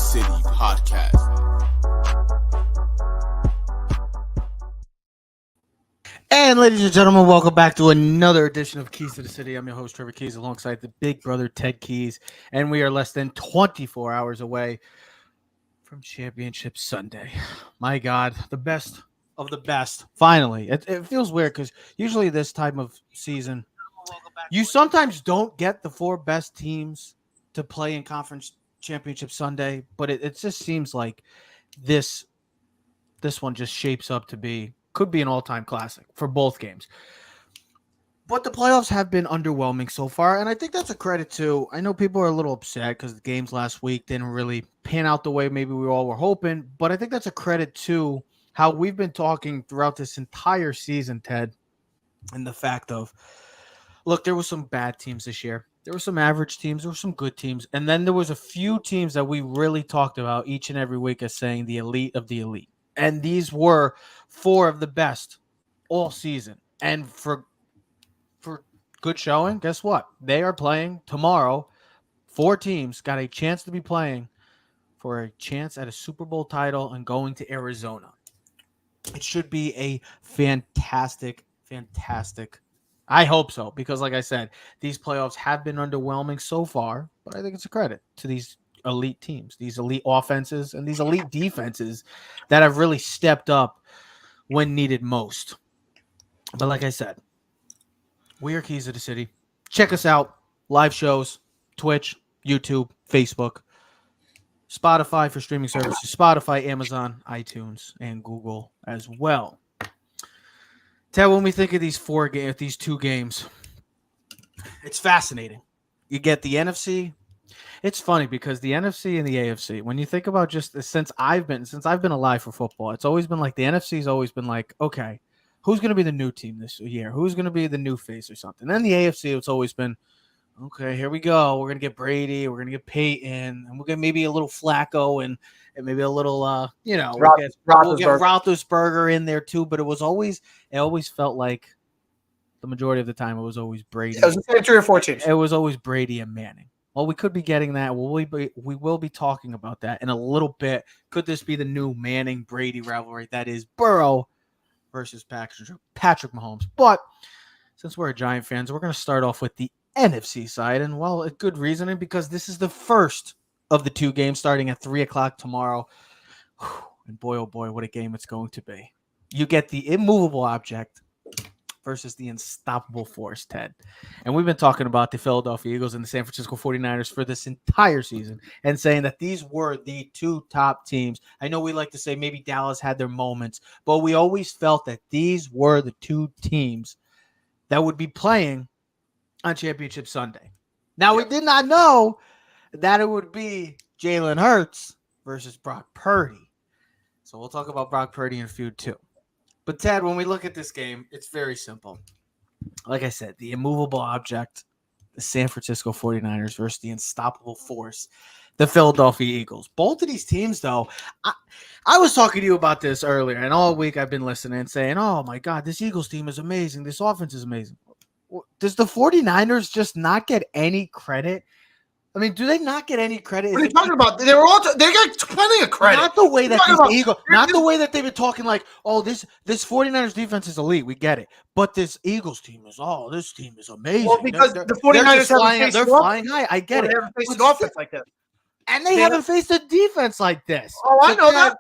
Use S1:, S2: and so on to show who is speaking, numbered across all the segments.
S1: City podcast.
S2: And ladies and gentlemen, welcome back to another edition of Keys to the City. I'm your host, Trevor Keys, alongside the big brother, Ted Keys. And we are less than 24 hours away from Championship Sunday. My God, the best of the best. Finally. It feels weird because usually this time of season, you sometimes don't get the four best teams to play in Conference Championship Sunday, but it just seems like this one just shapes up to could be an all-time classic for both games. But the playoffs have been underwhelming so far, and I think that's a credit to. I know people are a little upset because the games last week didn't really pan out the way maybe we all were hoping, but I think that's a credit to how we've been talking throughout this entire season, Ted, and the fact of, look, there were some bad teams this year. There were some average teams, there were some good teams, and then there was a few teams that we really talked about each and every week as saying the elite of the elite. And these were four of the best all season. And for good showing, guess what? They are playing tomorrow. Four teams got a chance to be playing for a chance at a Super Bowl title and going to Arizona. It should be a fantastic. I hope so, because like I said, these playoffs have been underwhelming so far, but I think it's a credit to these elite teams, these elite offenses, and these elite defenses that have really stepped up when needed most. But like I said, we are Keys of the City. Check us out. Live shows, Twitch, YouTube, Facebook, Spotify for streaming services, Spotify, Amazon, iTunes, and Google as well. Ted, when we think of these these two games, it's fascinating. You get the NFC. It's funny because the NFC and the AFC, when you think about just since I've been alive for football, it's always been like the NFC's always been like, okay, who's going to be the new team this year? Who's going to be the new face or something? And then the AFC, it's always been, okay, here we go. We're going to get Brady. We're going to get Peyton. And we'll get maybe a little Flacco and maybe a little, we'll get Roethlisberger in there too. But it always felt like the majority of the time it was always Brady.
S3: It was the same 3 or 4 teams.
S2: It was always Brady and Manning. Well, we could be getting that. We will be talking about that in a little bit. Could this be the new Manning-Brady rivalry? That is Burrow versus Patrick Mahomes. But since we're Giant fans, we're going to start off with the NFC side. And, well, good reasoning because this is the first of the two games starting at 3 o'clock tomorrow. And boy, oh boy, what a game it's going to be. You get the immovable object versus the unstoppable force, Ted. And we've been talking about the Philadelphia Eagles and the San Francisco 49ers for this entire season and saying that these were the two top teams. I know we like to say maybe Dallas had their moments, but we always felt that these were the two teams that would be playing on Championship Sunday. Now, we did not know that it would be Jalen Hurts versus Brock Purdy. So we'll talk about Brock Purdy in a few too. But, Ted, when we look at this game, it's very simple. Like I said, the immovable object, the San Francisco 49ers versus the unstoppable force, the Philadelphia Eagles. Both of these teams, though, I was talking to you about this earlier, and all week I've been listening and saying, oh, my God, this Eagles team is amazing. This offense is amazing. Does the 49ers just not get any credit? I mean, do they not get any credit?
S3: What are you talking about? They got plenty of credit.
S2: Not the way that the way that they've been talking like, oh, this 49ers defense is elite. We get it. But this Eagles team is, this team is amazing.
S3: Well, because the 49ers
S2: they're flying high. I get it.
S3: They haven't faced an offense like this.
S2: And they haven't faced a defense like this.
S3: Oh, I know that.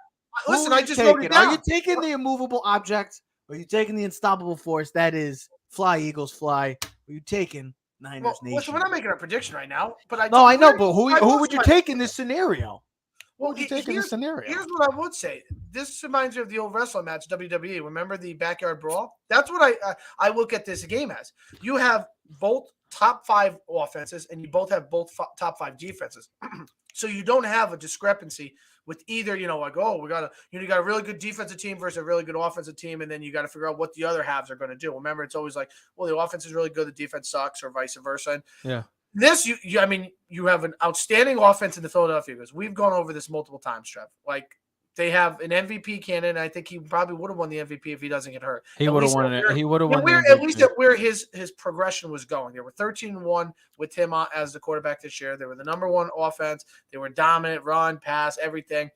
S3: Listen, I just wrote it down.
S2: Are you taking the immovable object? Or are you taking the unstoppable force? That is, fly, Eagles, fly. Are you taking Niners Nation?
S3: Listen, we're not making a prediction right now. But
S2: I know, but who would you take in this scenario?
S3: Well, here's what I would say. This reminds me of the old wrestling match, WWE. Remember the backyard brawl? That's what I look at this game as. You have both top 5 offenses, and you both have top 5 defenses. So you don't have a discrepancy with either, we got a really good defensive team versus a really good offensive team, and then you got to figure out what the other halves are going to do. Remember, it's always like, well, the offense is really good, the defense sucks, or vice versa. And
S2: yeah.
S3: This, you have an outstanding offense in the Philadelphia Eagles. We've gone over this multiple times, Trev. Like, They have an MVP candidate, and I think he probably would have won the MVP if he doesn't get hurt.
S2: He would have won it. He would have won the MVP.
S3: At least at where his progression was going. They were 13-1 with him as the quarterback this year. They were the number one offense. They were dominant, run, pass, everything.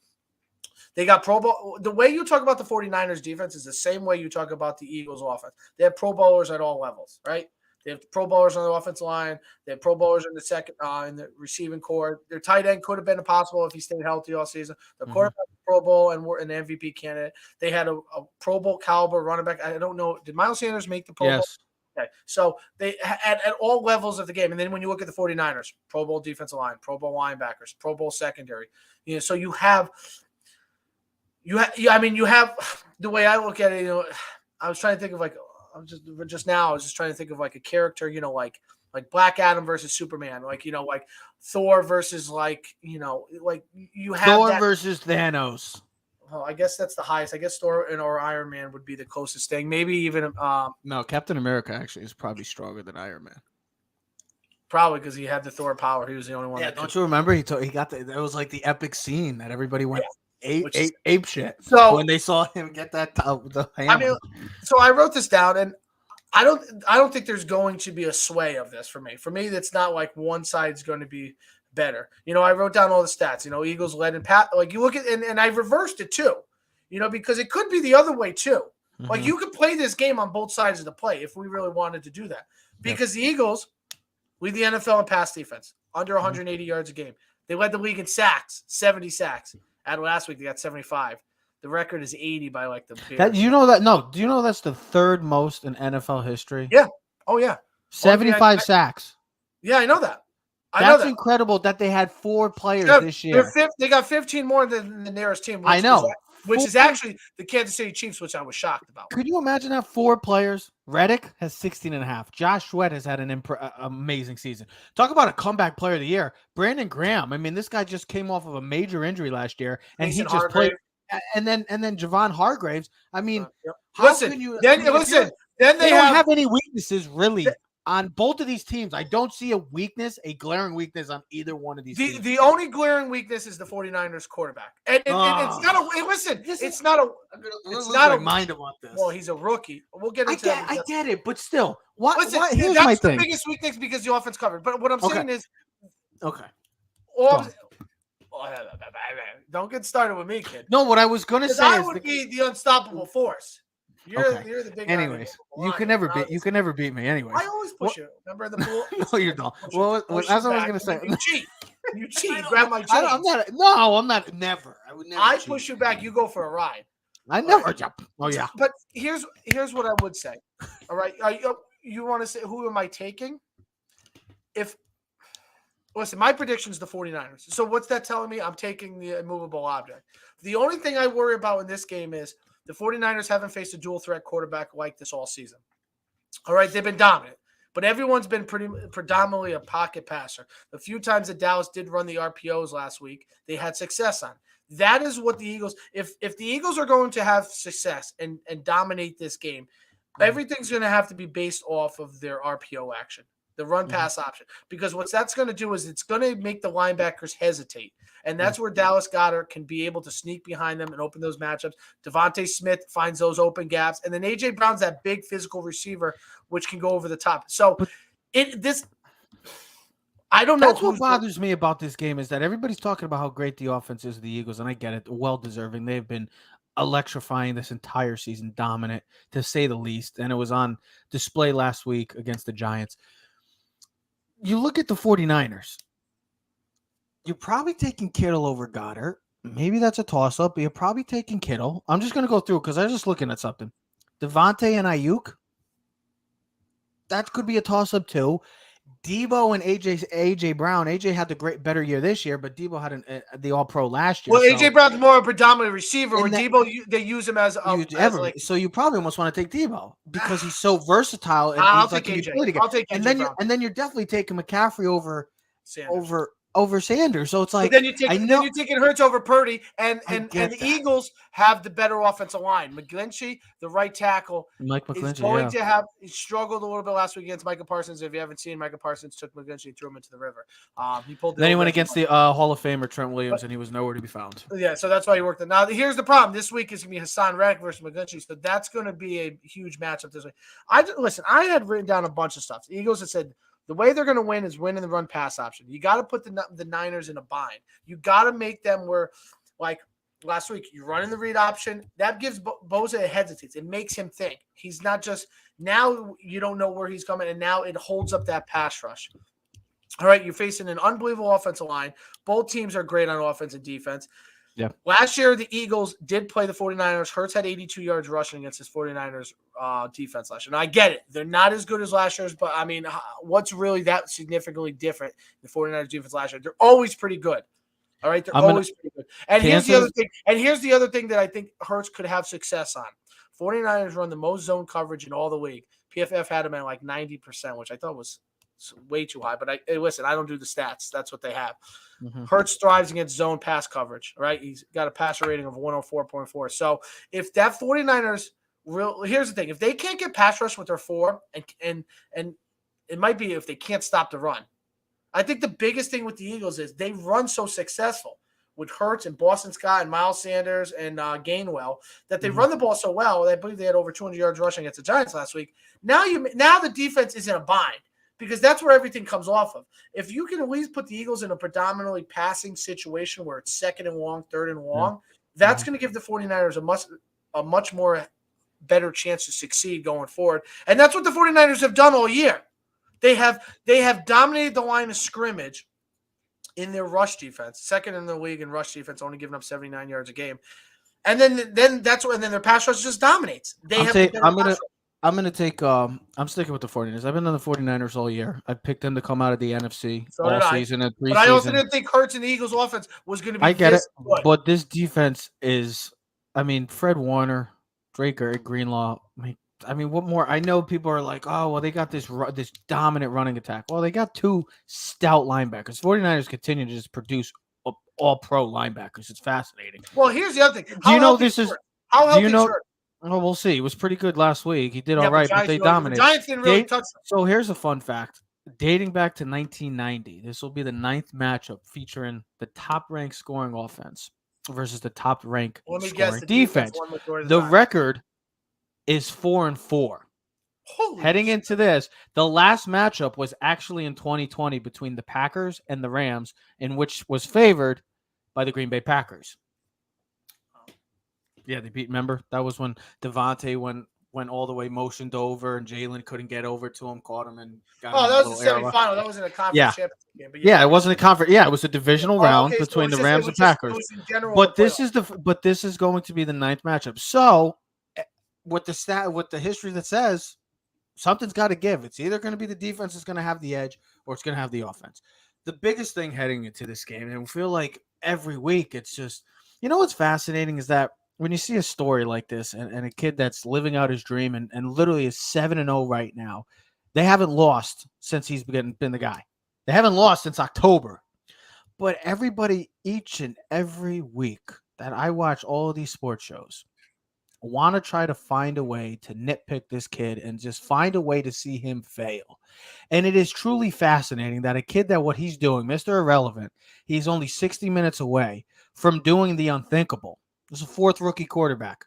S3: They got Pro Bowl. The way you talk about the 49ers defense is the same way you talk about the Eagles offense. They have Pro Bowlers at all levels, right? They have Pro Bowlers on the offensive line. They have Pro Bowlers in the second, in the receiving core. Their tight end could have been impossible if he stayed healthy all season. The quarterback, Pro Bowl, and were an MVP candidate. They had a Pro Bowl caliber running back. I don't know. Did Miles Sanders make the Pro Bowl? Okay. So they at all levels of the game. And then when you look at the 49ers, Pro Bowl defensive line, Pro Bowl linebackers, Pro Bowl secondary. So you have the way I look at it, I was trying to think of I was just trying to think of a character, like Black Adam versus Superman, like Thor versus you have
S2: Thor versus Thanos.
S3: Oh, I guess that's the highest. I guess Thor or Iron Man would be the closest thing. Maybe even
S2: no, Captain America actually is probably stronger than Iron Man.
S3: Probably because he had the Thor power. He was the only one.
S2: Yeah, don't you remember? He got that was like the epic scene that everybody went. Yeah. Ape shit.
S3: So
S2: when they saw him get that
S3: so I wrote this down, and I don't think there's going to be a sway of this for me. For me, it's not like one side's going to be better. I wrote down all the stats. Eagles led in pat. Like you look at and I reversed it too. Because it could be the other way too. Mm-hmm. Like you could play this game on both sides of the play if we really wanted to do that. Because the Eagles lead the NFL in pass defense, under 180 yards a game. They led the league in sacks, 70 sacks. Out of last week, they got 75. The record is 80 by the Bears.
S2: Do you know that's the third most in NFL history?
S3: Yeah. Oh, yeah.
S2: 75 sacks.
S3: Yeah, I know that.
S2: That's incredible that they had 4 players this year.
S3: They got 15 more than the nearest team.
S2: I know.
S3: Which is actually the Kansas City Chiefs, which I was shocked about.
S2: Could you imagine that 4 players? Reddick has 16.5. Josh Sweat has had an amazing season. Talk about a comeback player of the year. Brandon Graham. I mean, this guy just came off of a major injury last year, and he just played. And then Javon Hargraves. I mean,
S3: Then they
S2: don't have any weaknesses really. On both of these teams, I don't see a glaring weakness on either one of these teams.
S3: The only glaring weakness is the 49ers quarterback. And it's not a – listen, it's not a –
S2: it's not a mind about this.
S3: Well, he's a rookie. We'll get into that.
S2: I get it, but still. Here's
S3: that's
S2: my
S3: the
S2: thing.
S3: biggest weakness because the offense covered. But what I'm saying is –
S2: Okay.
S3: Don't get started with me, kid.
S2: No, what I was going to say
S3: I would be the unstoppable force. You're the big guy.
S2: Anyways, you can never beat me. Anyways,
S3: I always push you. Remember in the pool?
S2: No, you don't. Well, that's what I was gonna say.
S3: You cheat. You cheat. Grab my chain.
S2: I'm not. Never. I would never.
S3: I push you back. You go for a ride.
S2: I never. Oh yeah.
S3: But here's what I would say. All right. You want to say who am I taking? Listen, my prediction is the 49ers. So what's that telling me? I'm taking the immovable object. The only thing I worry about in this game is the 49ers haven't faced a dual threat quarterback like this all season. All right, they've been dominant, but everyone's been predominantly a pocket passer. The few times that Dallas did run the RPOs last week, they had success on. That is what the Eagles, if the Eagles are going to have success and dominate this game, everything's going to have to be based off of their RPO action, the run pass option. Because what that's going to do is it's going to make the linebackers hesitate. And that's where Dallas Goedert can be able to sneak behind them and open those matchups. Devontae Smith finds those open gaps. And then A.J. Brown's that big physical receiver, which can go over the top. So I don't know.
S2: That's what bothers me about this game is that everybody's talking about how great the offense is of the Eagles, and I get it. Well-deserving. They've been electrifying this entire season, dominant, to say the least. And it was on display last week against the Giants. You look at the 49ers. You're probably taking Kittle over Goddard. Maybe that's a toss-up, but you're probably taking Kittle. I'm just going to go through because I was just looking at something. Devontae and Ayuk, that could be a toss-up too. Debo and AJ Brown. AJ had the better year this year, but Debo had the All-Pro last year.
S3: Well, AJ Brown's more a predominant receiver, where Debo they use him as
S2: so you probably almost want to take Debo because he's so versatile. And
S3: I'll take AJ. I'll take AJ
S2: and then you're definitely taking McCaffrey over over Sanders. So it's like,
S3: then you're taking Hurts over Purdy, and the Eagles have the better offensive line. McGlinchey, the right tackle, is going to have – he struggled a little bit last week against Micah Parsons. If you haven't seen, Micah Parsons took McGlinchey and threw him into the river.
S2: Then he went against the Hall of Famer Trent Williams, and he was nowhere to be found.
S3: Yeah, so that's why he worked it. Now, here's the problem. This week is going to be Hassan Reddick versus McGlinchey, so that's going to be a huge matchup this week. I had written down a bunch of stuff. The Eagles had said – the way they're going to win is winning the run pass option. You got to put the Niners in a bind. You got to make them where, like last week, you're running the read option. That gives Bosa a hesitance. It makes him think. He's not just now you don't know where he's coming, and now it holds up that pass rush. All right, you're facing an unbelievable offensive line. Both teams are great on offense and defense.
S2: Yeah.
S3: Last year, the Eagles did play the 49ers. Hurts had 82 yards rushing against his 49ers defense last year. Now, I get it. They're not as good as last year's, but, I mean, what's really that significantly different in the 49ers defense last year? They're always pretty good. All right? They're always pretty good. And here's the other thing. And here's the other thing that I think Hurts could have success on. 49ers run the most zone coverage in all the league. PFF had them at like 90%, which I thought was way too high. But listen, I don't do the stats. That's what they have. Mm-hmm. Hurts thrives against zone pass coverage, right? He's got a passer rating of 104.4. So if that 49ers here's the thing. If they can't get pass rush with their 4, and it might be if they can't stop the run. I think the biggest thing with the Eagles is they run so successful with Hurts and Boston Scott and Miles Sanders and Gainwell that they run the ball so well. I believe they had over 200 yards rushing against the Giants last week. Now the defense is in a bind. Because that's where everything comes off of. If you can at least put the Eagles in a predominantly passing situation where it's 2nd and long, 3rd and long, that's going to give the 49ers a much more better chance to succeed going forward. And that's what the 49ers have done all year. They have dominated the line of scrimmage in their rush defense, 2nd in the league in rush defense, only giving up 79 yards a game. And then their pass rush just dominates.
S2: I'm sticking with the 49ers. I've been on the 49ers all year. I picked them to come out of the NFC all season and preseason.
S3: But I also didn't think Hurts and the Eagles offense was going to be
S2: I get it,
S3: good.
S2: But this defense is, Fred Warner, Draker, Greenlaw. I mean, what more? I know people are like, oh, well, they got this dominant running attack. Well, they got 2 stout linebackers. 49ers continue to just produce all-pro linebackers. It's fascinating.
S3: Well, here's the other thing.
S2: Do you know this is –
S3: how healthy is
S2: Oh, we'll see. It was pretty good last week. He did all right, but they dominated.
S3: The Giants didn't really touch them.
S2: So here's a fun fact. Dating back to 1990, this will be the 9th matchup featuring the top-ranked scoring offense versus the top-ranked scoring defense. The record is 4-4. Heading into this, the last matchup was actually in 2020 between the Packers and the Rams, in which was favored by the Green Bay Packers. Yeah, they beat. Remember that was when Devontae went all the way motioned over, and Jalen couldn't get over to him, caught him, and got.
S3: Oh, that was the semifinal. That wasn't a conference championship game. But
S2: it wasn't a conference. Yeah, it was a divisional round between the Rams and Packers. But this is going to be the 9th matchup. So, with the history that says something's got to give. It's either going to be the defense that's going to have the edge, or it's going to have the offense. The biggest thing heading into this game, and we feel like every week, it's just, what's fascinating is that. When you see a story like this and a kid that's living out his dream and literally is 7-0 right now, they haven't lost since he's been the guy. They haven't lost since October. But everybody, each and every week that I watch all of these sports shows, want to try to find a way to nitpick this kid and just find a way to see him fail. And it is truly fascinating that a kid that what he's doing, Mr. Irrelevant, he's only 60 minutes away from doing the unthinkable. There's a 4th rookie quarterback.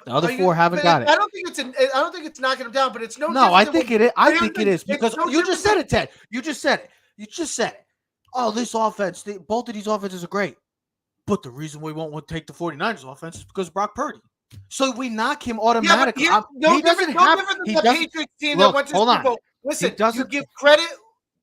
S2: The other 4 haven't got it.
S3: I don't think it's knocking him down, but it's
S2: no. I think it is. I think it is because you just said it, Ted. You just said it. Oh, this offense, both of these offenses are great, but the reason we won't take the 49ers offense is because Brock Purdy. So we knock him automatically.
S3: No different than the Patriots team that went to the Super Bowl. Listen, you give credit.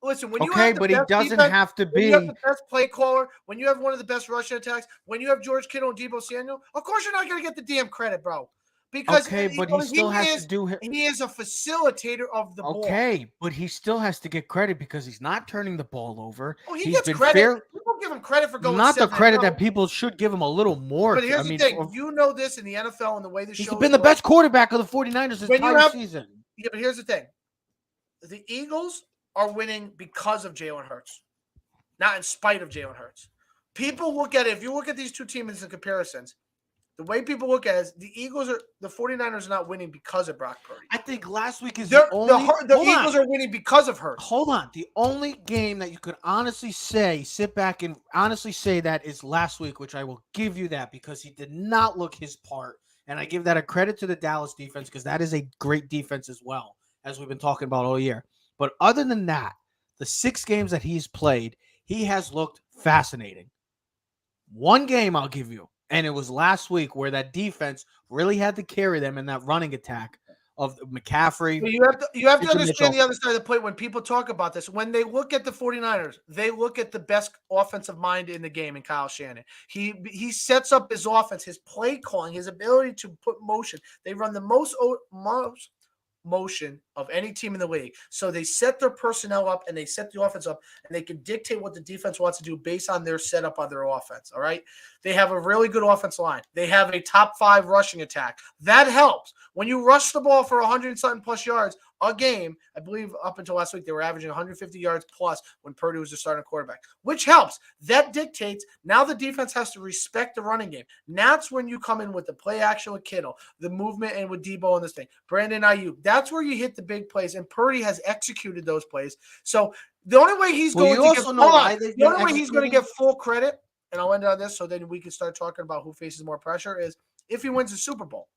S3: Listen, when you have
S2: but he doesn't have to be.
S3: When you have the best play caller, when you have one of the best rushing attacks, when you have George Kittle and Deebo Samuel, of course you're not going to get the damn credit, bro. Because
S2: but he still has to do.
S3: He is a facilitator of the ball.
S2: Okay, but he still has to get credit because he's not turning the ball over.
S3: Oh, he gets credit. People give him credit for going.
S2: Not the credit that people should give him a little more.
S3: But here's the thing: you know this in the NFL and the way the show.
S2: He's been the best quarterback of the 49ers this entire season.
S3: Yeah, but here's the thing: the Eagles are winning because of Jalen Hurts. not in spite of Jalen Hurts. People look at it, if you look at these two teams in comparisons, the way people look at it is the 49ers are not winning because of Brock Purdy.
S2: I think last week is
S3: the Eagles are winning because of Hurts.
S2: Hold on. The only game that you could honestly sit back and honestly say that is last week, which I will give you that because he did not look his part. And I give that a credit to the Dallas defense because that is a great defense as well, as we've been talking about all year. But other than that, the 6 games that he's played, he has looked fascinating. One game I'll give you, and it was last week where that defense really had to carry them in that running attack of McCaffrey.
S3: But you have to understand the other side of the plate when people talk about this. When they look at the 49ers, they look at the best offensive mind in the game in Kyle Shanahan. He sets up his offense, his play calling, his ability to put motion. They run the most motion of any team in the league. So they set their personnel up and they set the offense up and they can dictate what the defense wants to do based on their setup on their offense. All right. They have a really good offensive line. They have a top 5 rushing attack. That helps. When you rush the ball for 100-something plus yards a game, I believe up until last week, they were averaging 150 yards plus when Purdy was the starting quarterback, which helps. That dictates now the defense has to respect the running game. That's when you come in with the play action with Kittle, the movement and with Debo and this thing. Brandon Ayuk. That's where you hit the big plays, and Purdy has executed those plays. So the only way he's going to get full credit, and I'll end on this so then we can start talking about who faces more pressure, is if he wins the Super Bowl.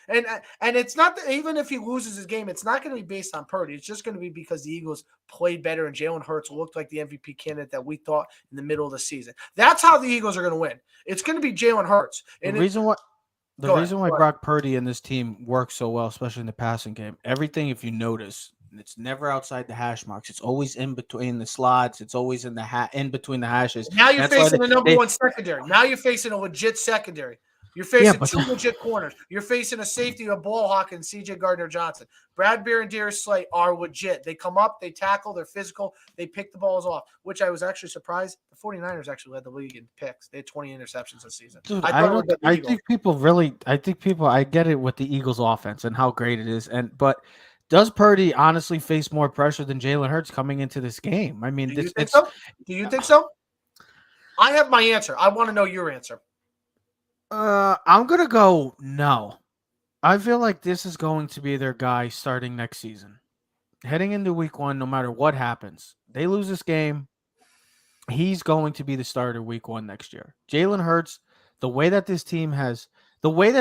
S3: And it's not that even if he loses his game, it's not going to be based on Purdy. It's just going to be because the Eagles played better and Jalen Hurts looked like the MVP candidate that we thought in the middle of the season. That's how the Eagles are going to win. It's going to be Jalen Hurts. And
S2: the reason why Brock Purdy and this team works so well, especially in the passing game, everything, if you notice, it's never outside the hash marks. It's always in between the slots. It's always in between the hashes.
S3: Now you're facing a number one secondary. Now you're facing a legit secondary. You're facing 2 legit corners. You're facing a safety, a ball hawk, and C.J. Gardner-Johnson. Brad Beer and Darius Slay are legit. They come up, they tackle, they're physical, they pick the balls off, which I was actually surprised. The 49ers actually led the league in picks. They had 20 interceptions this season.
S2: Dude, I get it with the Eagles offense and how great it is. But does Purdy honestly face more pressure than Jalen Hurts coming into this game? I mean,
S3: Do you think so? I have my answer. I want to know your answer.
S2: I'm going to go no. I feel like this is going to be their guy starting next season. Heading into week 1, no matter what happens, they lose this game, he's going to be the starter week 1 next year. Jalen Hurts, the way that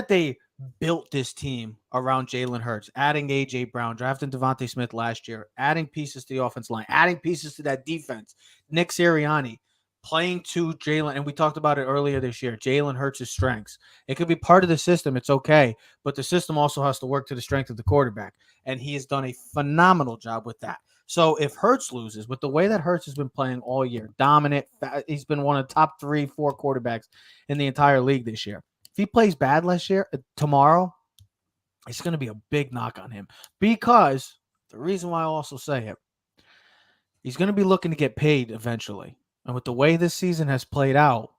S2: they built this team around Jalen Hurts, adding A.J. Brown, drafting Devontae Smith last year, adding pieces to the offense line, adding pieces to that defense, Nick Sirianni, playing to Jalen, and we talked about it earlier this year, Jalen Hurts' strengths. It could be part of the system. It's okay. But the system also has to work to the strength of the quarterback. And he has done a phenomenal job with that. So if Hurts loses, with the way that Hurts has been playing all year, dominant, he's been one of the top 3-4 quarterbacks in the entire league this year. If he plays bad tomorrow, it's going to be a big knock on him. Because the reason why I also say it, he's going to be looking to get paid eventually. And with the way this season has played out,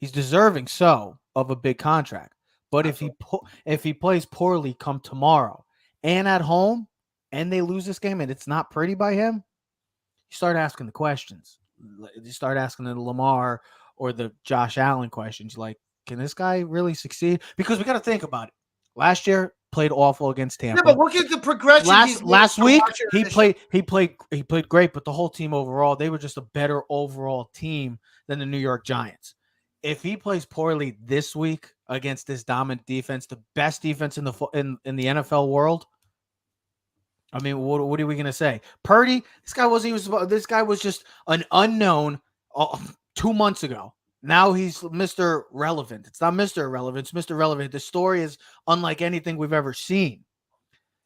S2: he's deserving of a big contract. But if he plays poorly come tomorrow and at home and they lose this game and it's not pretty by him, you start asking the questions. You start asking the Lamar or the Josh Allen questions like, can this guy really succeed? Because we got to think about it. Last year, played awful against Tampa.
S3: Yeah, but look at the progression.
S2: Last week, he played great, but the whole team overall, they were just a better overall team than the New York Giants. If he plays poorly this week against this dominant defense, the best defense in the NFL world, I mean, what are we gonna say? Purdy, this guy was just an unknown 2 months ago. Now he's Mr. Relevant. It's not Mr. Irrelevant. It's Mr. Relevant. The story is unlike anything we've ever seen.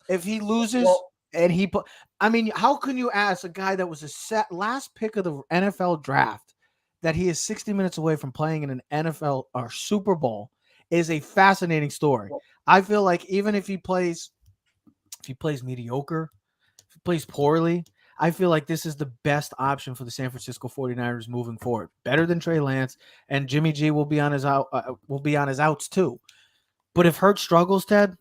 S2: If he loses how can you ask a guy that was a last pick of the NFL draft that he is 60 minutes away from playing in an NFL or Super Bowl is a fascinating story. I feel like even if he plays mediocre, if he plays poorly, I feel like this is the best option for the San Francisco 49ers moving forward. Better than Trey Lance, and Jimmy G will be on his outs too. But if Hurts struggles, Ted,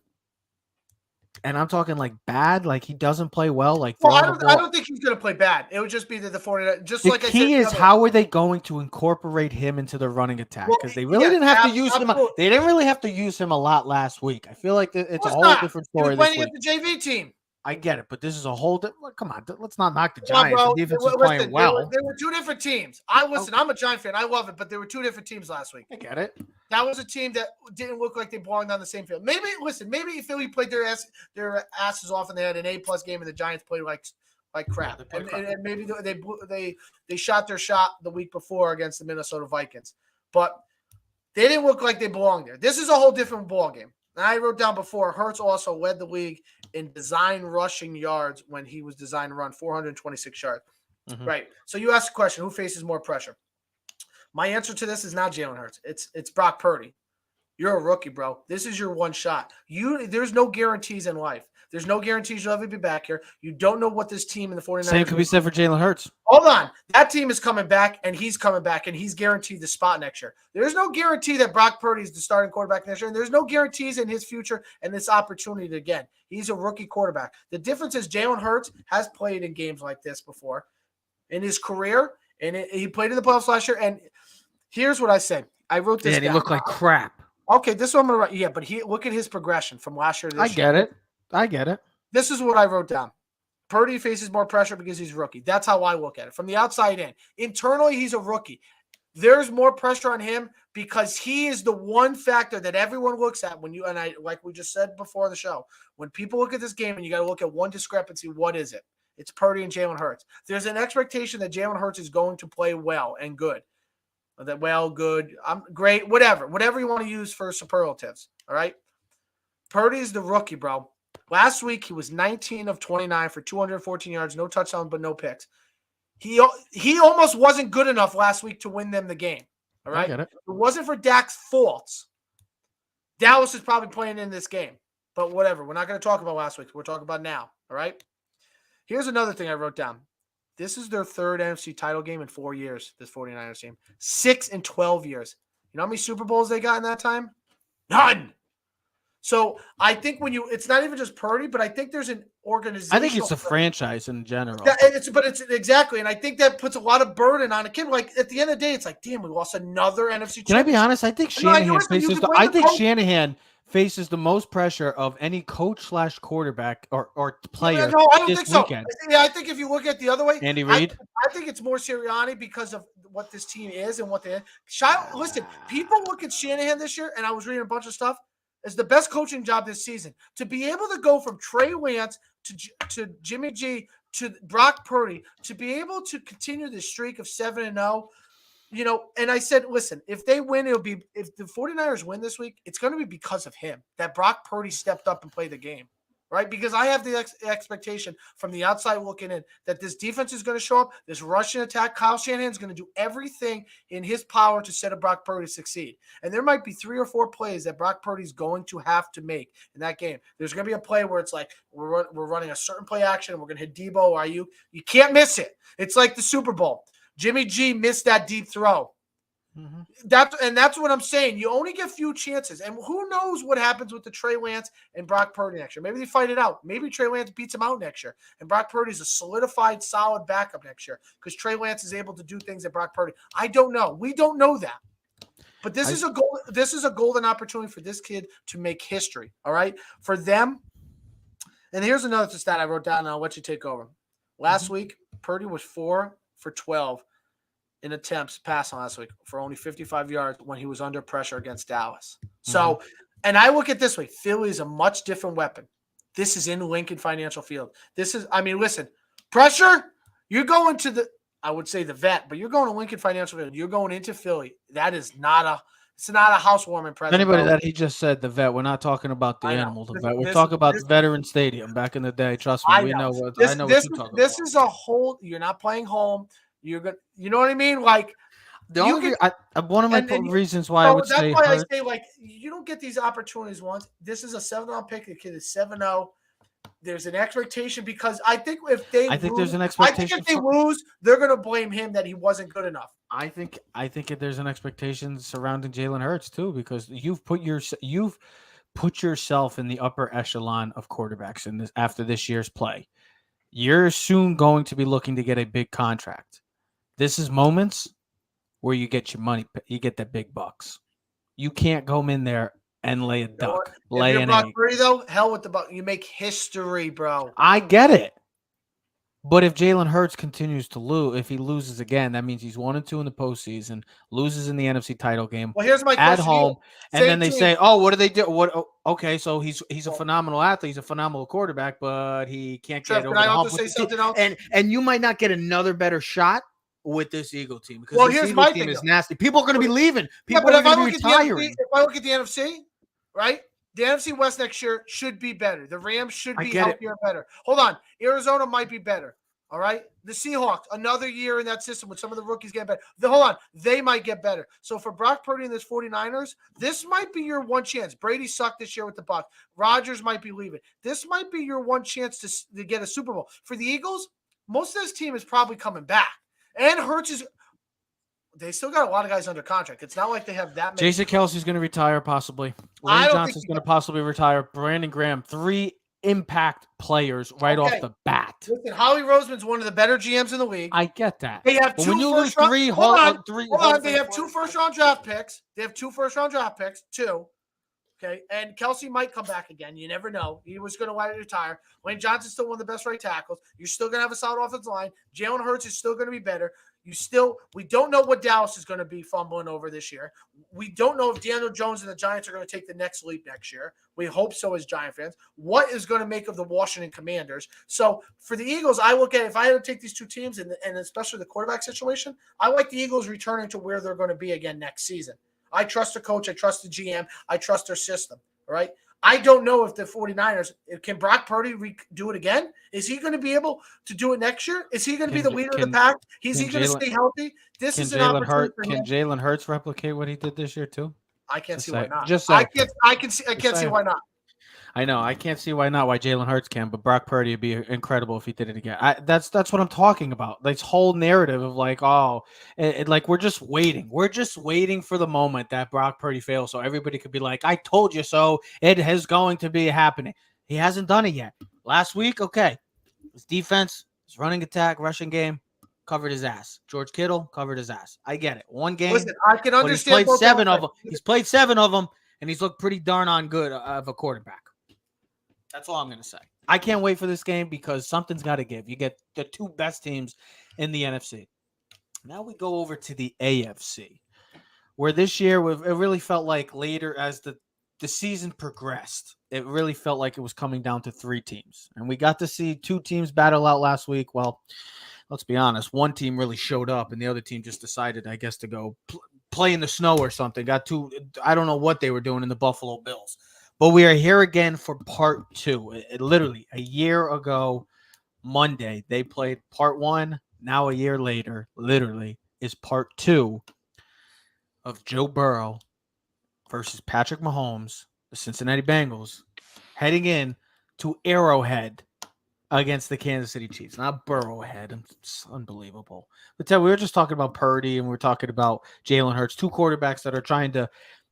S2: and I'm talking like bad, like he doesn't play well, like
S3: Well,
S2: throwing the ball.
S3: I don't think he's going to play bad. It would just be that the 49ers, just
S2: The
S3: like I said.
S2: key is how are they going to incorporate him into the running attack?
S3: Well,
S2: Because they really didn't have to use him. They didn't really have to use him a lot last week. I feel like it's a whole different story this week.
S3: He was playing against the JV team.
S2: I get it, but this is a whole different. Come on, let's not knock the Giants. The defense is playing well.
S3: There were two different teams. I'm a Giant fan. I love it, but there were two different teams last week.
S2: I get it.
S3: That was a team that didn't look like they belonged on the same field. Maybe Philly played their asses off and they had an A+ game, and the Giants played like crap. And maybe they shot their shot the week before against the Minnesota Vikings, but they didn't look like they belonged there. This is a whole different ball game. And I wrote down before, Hurts also led the league in design rushing yards when he was designed to run 426 yards. Mm-hmm. Right. So you asked the question, who faces more pressure? My answer to this is not Jalen Hurts. It's Brock Purdy. You're a rookie, bro. This is your one shot. There's no guarantees in life. There's no guarantees you'll ever be back here. You don't know what this team in the 49ers.
S2: Same could be said for Jalen Hurts.
S3: Hold on. That team is coming back, and he's coming back, and he's guaranteed the spot next year. There's no guarantee that Brock Purdy is the starting quarterback next year, and there's no guarantees in his future and this opportunity again. He's a rookie quarterback. The difference is Jalen Hurts has played in games like this before in his career, and he played in the playoffs last year. And here's what I said. I wrote this down.
S2: He looked like crap.
S3: Okay, this is what I'm going to write. Yeah, but look at his progression from last year to this year.
S2: I get it.
S3: This is what I wrote down. Purdy faces more pressure because he's a rookie. That's how I look at it. From the outside in. Internally, he's a rookie. There's more pressure on him because he is the one factor that everyone looks at when like we just said before the show, when people look at this game and you got to look at one discrepancy, what is it? It's Purdy and Jalen Hurts. There's an expectation that Jalen Hurts is going to play well and good. Good, great, whatever you want to use for superlatives. All right. Purdy's the rookie, bro. Last week, he was 19 of 29 for 214 yards, no touchdowns, but no picks. He almost wasn't good enough last week to win them the game. All right? It wasn't for Dak's faults. Dallas is probably playing in this game. But whatever. We're not going to talk about last week. We're talking about now. All right? Here's another thing I wrote down. This is their third NFC title game in 4 years, this 49ers team. 6 in 12 years. You know how many Super Bowls they got in that time? None. So I think it's not even just Purdy, but I think there's an organization.
S2: I think it's a franchise in general.
S3: It's exactly, and I think that puts a lot of burden on a kid. Like at the end of the day, it's like, damn, we lost another NFC.
S2: Can I be honest? I think Shanahan Shanahan faces the most pressure of any coach / quarterback or player.
S3: No, I don't think so.
S2: Weekend.
S3: Yeah, I think if you look at the other way,
S2: Andy Reid.
S3: I think it's more Sirianni because of what this team is and what they. Listen, people look at Shanahan this year, and I was reading a bunch of stuff. Is the best coaching job this season. To be able to go from Trey Lance to Jimmy G to Brock Purdy, to be able to continue the streak of 7-0, and I said, listen, if they win, if the 49ers win this week, it's going to be because of him, that Brock Purdy stepped up and played the game. Right? Because I have the expectation from the outside looking in that this defense is going to show up, this rushing attack. Kyle Shanahan is going to do everything in his power to set up Brock Purdy to succeed. And there might be 3 or 4 plays that Brock Purdy is going to have to make in that game. There's going to be a play where it's like we're running a certain play action and we're going to hit Debo or you can't miss it. It's like the Super Bowl. Jimmy G missed that deep throw. Mm-hmm. That's what I'm saying. You only get few chances, and who knows what happens with the Trey Lance and Brock Purdy next year? Maybe they fight it out. Maybe Trey Lance beats him out next year, and Brock Purdy's a solidified, solid backup next year because Trey Lance is able to do things that Brock Purdy. I don't know. We don't know that, but this is a golden opportunity for this kid to make history. All right, for them. And here's another stat I wrote down, and I'll let you take over. Last week, Purdy was 4 for 12. In attempts passing last week for only 55 yards when he was under pressure against Dallas. So, and I look at this way, Philly is a much different weapon. This is in Lincoln Financial Field. Listen, pressure, you're going to I would say the vet, but you're going to Lincoln Financial Field. You're going into Philly. It's not a housewarming present.
S2: Anybody that he just said, the vet, we're not talking about the animal, the vet. We're talking about the Veteran Stadium back in the day. Trust me, I know what you're talking about.
S3: This is a whole, you're not playing home. You're good. You know what I mean? Like
S2: one of my reasons why I would say
S3: that's why I say like you don't get these opportunities once. This is a 7-0 pick. The kid is 7-0. There's an expectation because I think if they lose, they're going to blame him that he wasn't good enough.
S2: I think there's an expectation surrounding Jalen Hurts too because you've put yourself in the upper echelon of quarterbacks after this year's play. You're soon going to be looking to get a big contract. This is moments where you get your money, you get that big bucks. You can't go in there and lay a duck,
S3: if you're Brock Brady, though, hell with the buck. You make history, bro.
S2: I get it. But if Jalen Hurts continues to lose, if he loses again, that means he's 1-2 in the postseason, loses in the NFC title game.
S3: Well, here's my
S2: at
S3: question
S2: home, and then they say, "Oh, what do they do? What? Oh, okay, so he's a phenomenal athlete, he's a phenomenal quarterback, but he can't get over the hump."
S3: Say something else?
S2: And you might not get another better shot with this Eagle team because
S3: well,
S2: this
S3: here's
S2: Eagle
S3: my
S2: team
S3: thing,
S2: is nasty. People are going to be leaving. People
S3: yeah,
S2: are going to be retiring.
S3: If I look at the NFC, right? The NFC West next year should be better. The Rams should be healthier and better. Hold on. Arizona might be better. All right. The Seahawks, another year in that system with some of the rookies getting better. Hold on. They might get better. So for Brock Purdy and this 49ers, this might be your one chance. Brady sucked this year with the Bucs. Rodgers might be leaving. This might be your one chance to get a Super Bowl. For the Eagles, most of this team is probably coming back. And Hurts is – they still got a lot of guys under contract. It's not like they have that many.
S2: Jason Kelsey's going to retire possibly. Lane Johnson's going to possibly retire. Brandon Graham, 3 impact players off the bat.
S3: Listen, Howie Roseman's one of the better GMs in the league.
S2: I get that.
S3: They have two first round. They have 2 first-round draft picks. Two. Okay, and Kelsey might come back again. You never know. He was going to retire. Lane Johnson's still one of the best right tackles. You're still going to have a solid offensive line. Jalen Hurts is still going to be better. We don't know what Dallas is going to be fumbling over this year. We don't know if Daniel Jones and the Giants are going to take the next leap next year. We hope so as Giant fans. What is going to make of the Washington Commanders? So for the Eagles, I look at if I had to take these two teams and especially the quarterback situation, I like the Eagles returning to where they're going to be again next season. I trust the coach. I trust the GM. I trust their system. All right. I don't know if the 49ers, can Brock Purdy do it again? Is he going to be able to do it next year? Is he going to be the leader of the pack? Is he going to stay healthy? This is an opportunity for him.
S2: Can Jalen Hurts replicate what he did this year too?
S3: I can't see why not. I can't see why not.
S2: I know. I can't see why not. Why Jalen Hurts can, but Brock Purdy would be incredible if he did it again. That's what I'm talking about. This whole narrative of like, like we're just waiting. We're just waiting for the moment that Brock Purdy fails, so everybody could be like, "I told you so." It is going to be happening. He hasn't done it yet. Last week, okay, his defense, his running attack, rushing game covered his ass. George Kittle covered his ass. I get it. One game.
S3: Listen, I can understand.
S2: He's played 7 of them. He's played 7 of them, and he's looked pretty darn on good of a quarterback. That's all I'm going to say. I can't wait for this game because something's got to give. You get the 2 best teams in the NFC. Now we go over to the AFC, where this year it really felt like later as the season progressed, it really felt like it was coming down to 3 teams. And we got to see 2 teams battle out last week. Well, let's be honest. One team really showed up, and the other team just decided, I guess, to go play in the snow or something. I don't know what they were doing in the Buffalo Bills. But we are here again for part 2. Literally a year ago, Monday, they played part 1. Now a year later, literally, is part 2 of Joe Burrow versus Patrick Mahomes, the Cincinnati Bengals, heading in to Arrowhead against the Kansas City Chiefs. Not Burrowhead. It's unbelievable. But we were just talking about Purdy, and we were talking about Jalen Hurts, 2 quarterbacks that are trying to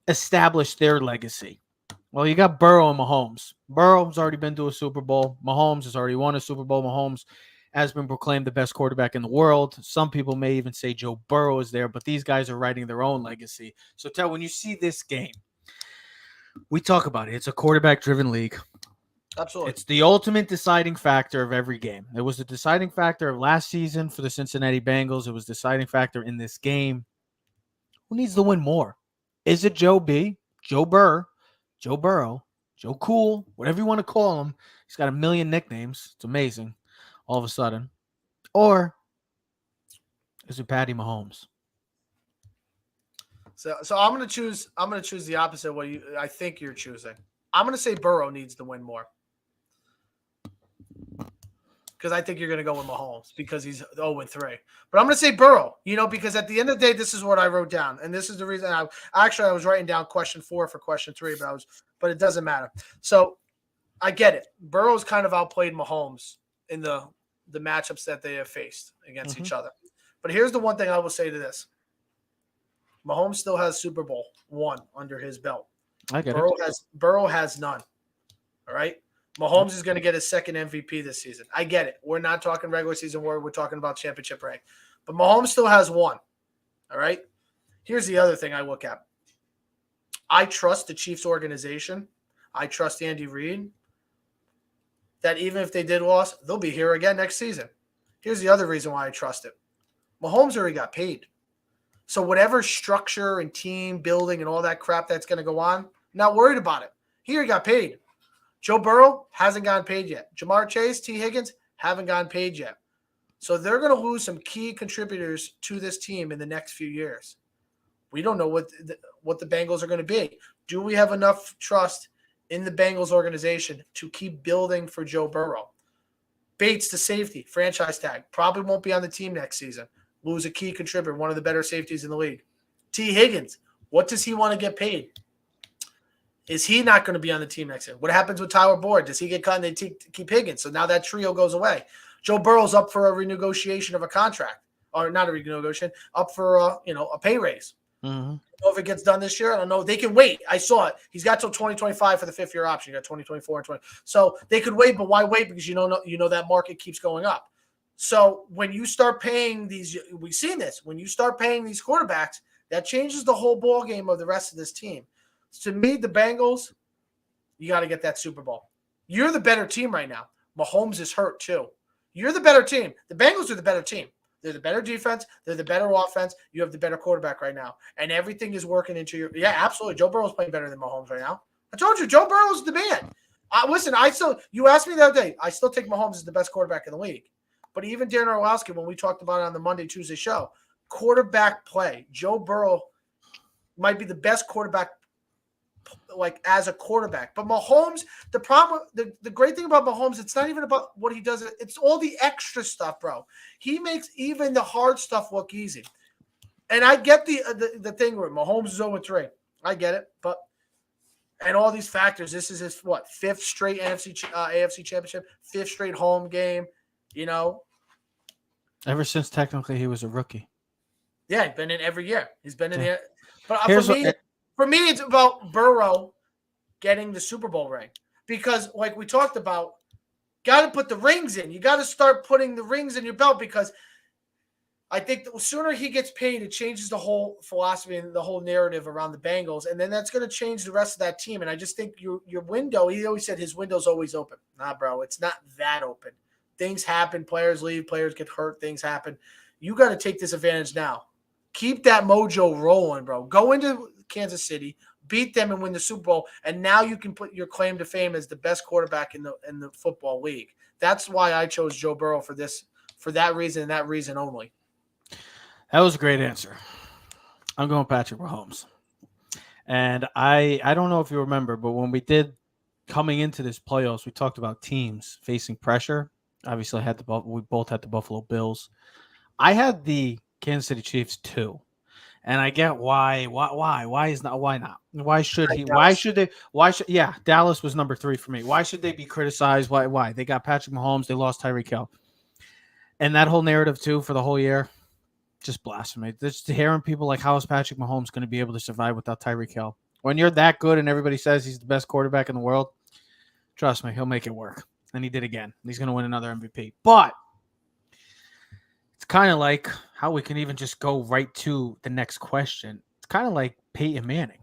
S2: establish their legacy. Well, you got Burrow and Mahomes. Burrow's already been to a Super Bowl. Mahomes has already won a Super Bowl. Mahomes has been proclaimed the best quarterback in the world. Some people may even say Joe Burrow is there, but these guys are writing their own legacy. So, Ted, when you see this game, we talk about it. It's a quarterback-driven league.
S3: Absolutely.
S2: It's the ultimate deciding factor of every game. It was the deciding factor of last season for the Cincinnati Bengals. It was the deciding factor in this game. Who needs to win more? Is it Joe B., Joe Burr, Joe Burrow, Joe Cool, whatever you want to call him? He's got a million nicknames. It's amazing all of a sudden. Or is it Patty Mahomes?
S3: So I'm going to choose the opposite of what I think you're choosing. I'm going to say Burrow needs to win more. Because I think you're going to go with Mahomes because he's 0-3. But I'm going to say Burrow, because at the end of the day, this is what I wrote down. And this is the reason I was writing down question 4 for question 3, but it doesn't matter. So I get it. Burrow's kind of outplayed Mahomes in the matchups that they have faced against each other. But here's the one thing I will say to this. Mahomes still has Super Bowl 1 under his belt.
S2: I get
S3: it. Burrow has none. All right. Mahomes is going to get his second MVP this season. I get it. We're not talking regular season war. We're talking about championship rank. But Mahomes still has one. All right. Here's the other thing I look at. I trust the Chiefs organization. I trust Andy Reid. That even if they did lose, they'll be here again next season. Here's the other reason why I trust it. Mahomes already got paid. So whatever structure and team building and all that crap that's going to go on, not worried about it. He already got paid. Joe Burrow hasn't gotten paid yet. Jamar Chase, T. Higgins haven't gotten paid yet. So they're going to lose some key contributors to this team in the next few years. We don't know what the Bengals are going to be. Do we have enough trust in the Bengals organization to keep building for Joe Burrow? Bates, the safety, franchise tag, probably won't be on the team next season. Lose a key contributor, one of the better safeties in the league. T. Higgins, what does he want to get paid? Is he not going to be on the team next year? What happens with Tyler Boyd? Does he get cut and they keep Higgins? So now that trio goes away. Joe Burrow's up for a renegotiation of a contract, or not a renegotiation, up for a pay raise.
S2: Mm-hmm.
S3: I don't know if it gets done this year. I don't know. They can wait. I saw it. He's got till 2025 for the 5th-year option. You got 2024 and 20. So they could wait, but why wait? Because you know that market keeps going up. So when you start paying these, we've seen this. When you start paying these quarterbacks, that changes the whole ball game of the rest of this team. To me, the Bengals, you got to get that Super Bowl. You're the better team right now. Mahomes is hurt too. You're the better team. The Bengals are the better team. They're the better defense. They're the better offense. You have the better quarterback right now. And everything is working into your – yeah, absolutely. Joe Burrow's playing better than Mahomes right now. I told you, Joe Burrow's the man. Listen, you asked me the other day, I still think Mahomes is the best quarterback in the league. But even Darren Orlowski, when we talked about it on the Monday, Tuesday show, quarterback play, Joe Burrow might be the best quarterback like as a quarterback. But Mahomes, the problem, the great thing about Mahomes, it's not even about what he does. It's all the extra stuff, bro. He makes even the hard stuff look easy. And I get the thing where Mahomes is 0-3. I get it. But and all these factors, this is his, 5th straight AFC championship, 5th straight home game,
S2: Ever since technically he was a rookie.
S3: Yeah, he's been in every year. He's been in here. But for me, it's about Burrow getting the Super Bowl ring. Because like we talked about, got to put the rings in. You got to start putting the rings in your belt because I think the sooner he gets paid, it changes the whole philosophy and the whole narrative around the Bengals. And then that's going to change the rest of that team. And I just think your window, he always said his window's always open. Nah, bro, it's not that open. Things happen. Players leave. Players get hurt. Things happen. You got to take this advantage now. Keep that mojo rolling, bro. Go into Kansas City, beat them, and win the Super Bowl. And now you can put your claim to fame as the best quarterback in the football league. That's why I chose Joe Burrow for that reason and that reason only.
S2: That was a great answer. I'm going Patrick Mahomes. And I don't know if you remember, but when we did coming into this playoffs, we talked about teams facing pressure. Obviously, we both had the Buffalo Bills. I had the Kansas City Chiefs too. And I get why not? Why should he? Dallas was number 3 for me. Why should they be criticized? Why? They got Patrick Mahomes. They lost Tyreek Hill. And that whole narrative too for the whole year, just blasphemy. Just hearing people like, how is Patrick Mahomes going to be able to survive without Tyreek Hill? When you're that good and everybody says he's the best quarterback in the world, trust me, he'll make it work. And he did again. He's going to win another MVP. But it's kind of like how we can even just go right to the next question. It's kind of like Peyton Manning.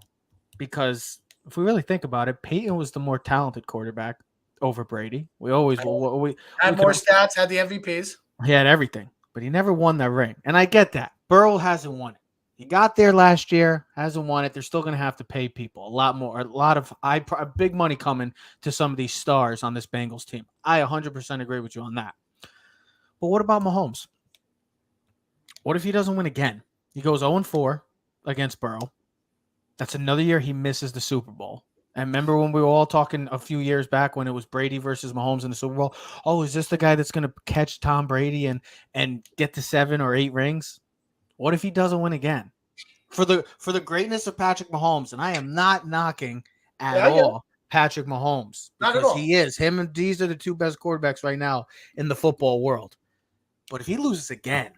S2: Because if we really think about it, Peyton was the more talented quarterback over Brady. We always had
S3: more stats, had the MVPs.
S2: He had everything, but he never won that ring. And I get that. Burrow hasn't won it. He got there last year, hasn't won it. They're still going to have to pay people a lot of big money coming to some of these stars on this Bengals team. I 100% agree with you on that. But what about Mahomes? What if he doesn't win again? He goes 0-4 against Burrow. That's another year he misses the Super Bowl. And remember when we were all talking a few years back when it was Brady versus Mahomes in the Super Bowl? Oh, is this the guy that's going to catch Tom Brady and get to 7 or 8 rings? What if he doesn't win again? For the greatness of Patrick Mahomes, and I am not knocking at all Patrick Mahomes.
S3: Not at all.
S2: He is. Him and these are the 2 best quarterbacks right now in the football world. But if he loses again,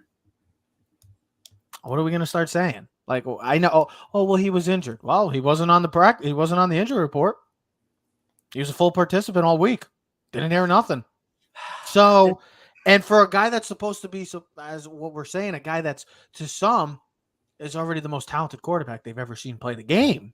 S2: what are we going to start saying? Like I know. Oh well, he was injured. Well, he wasn't on the He wasn't on the injury report. He was a full participant all week. Didn't hear nothing. So, and for a guy that's supposed to be, so as what we're saying, a guy that's to some is already the most talented quarterback they've ever seen play the game.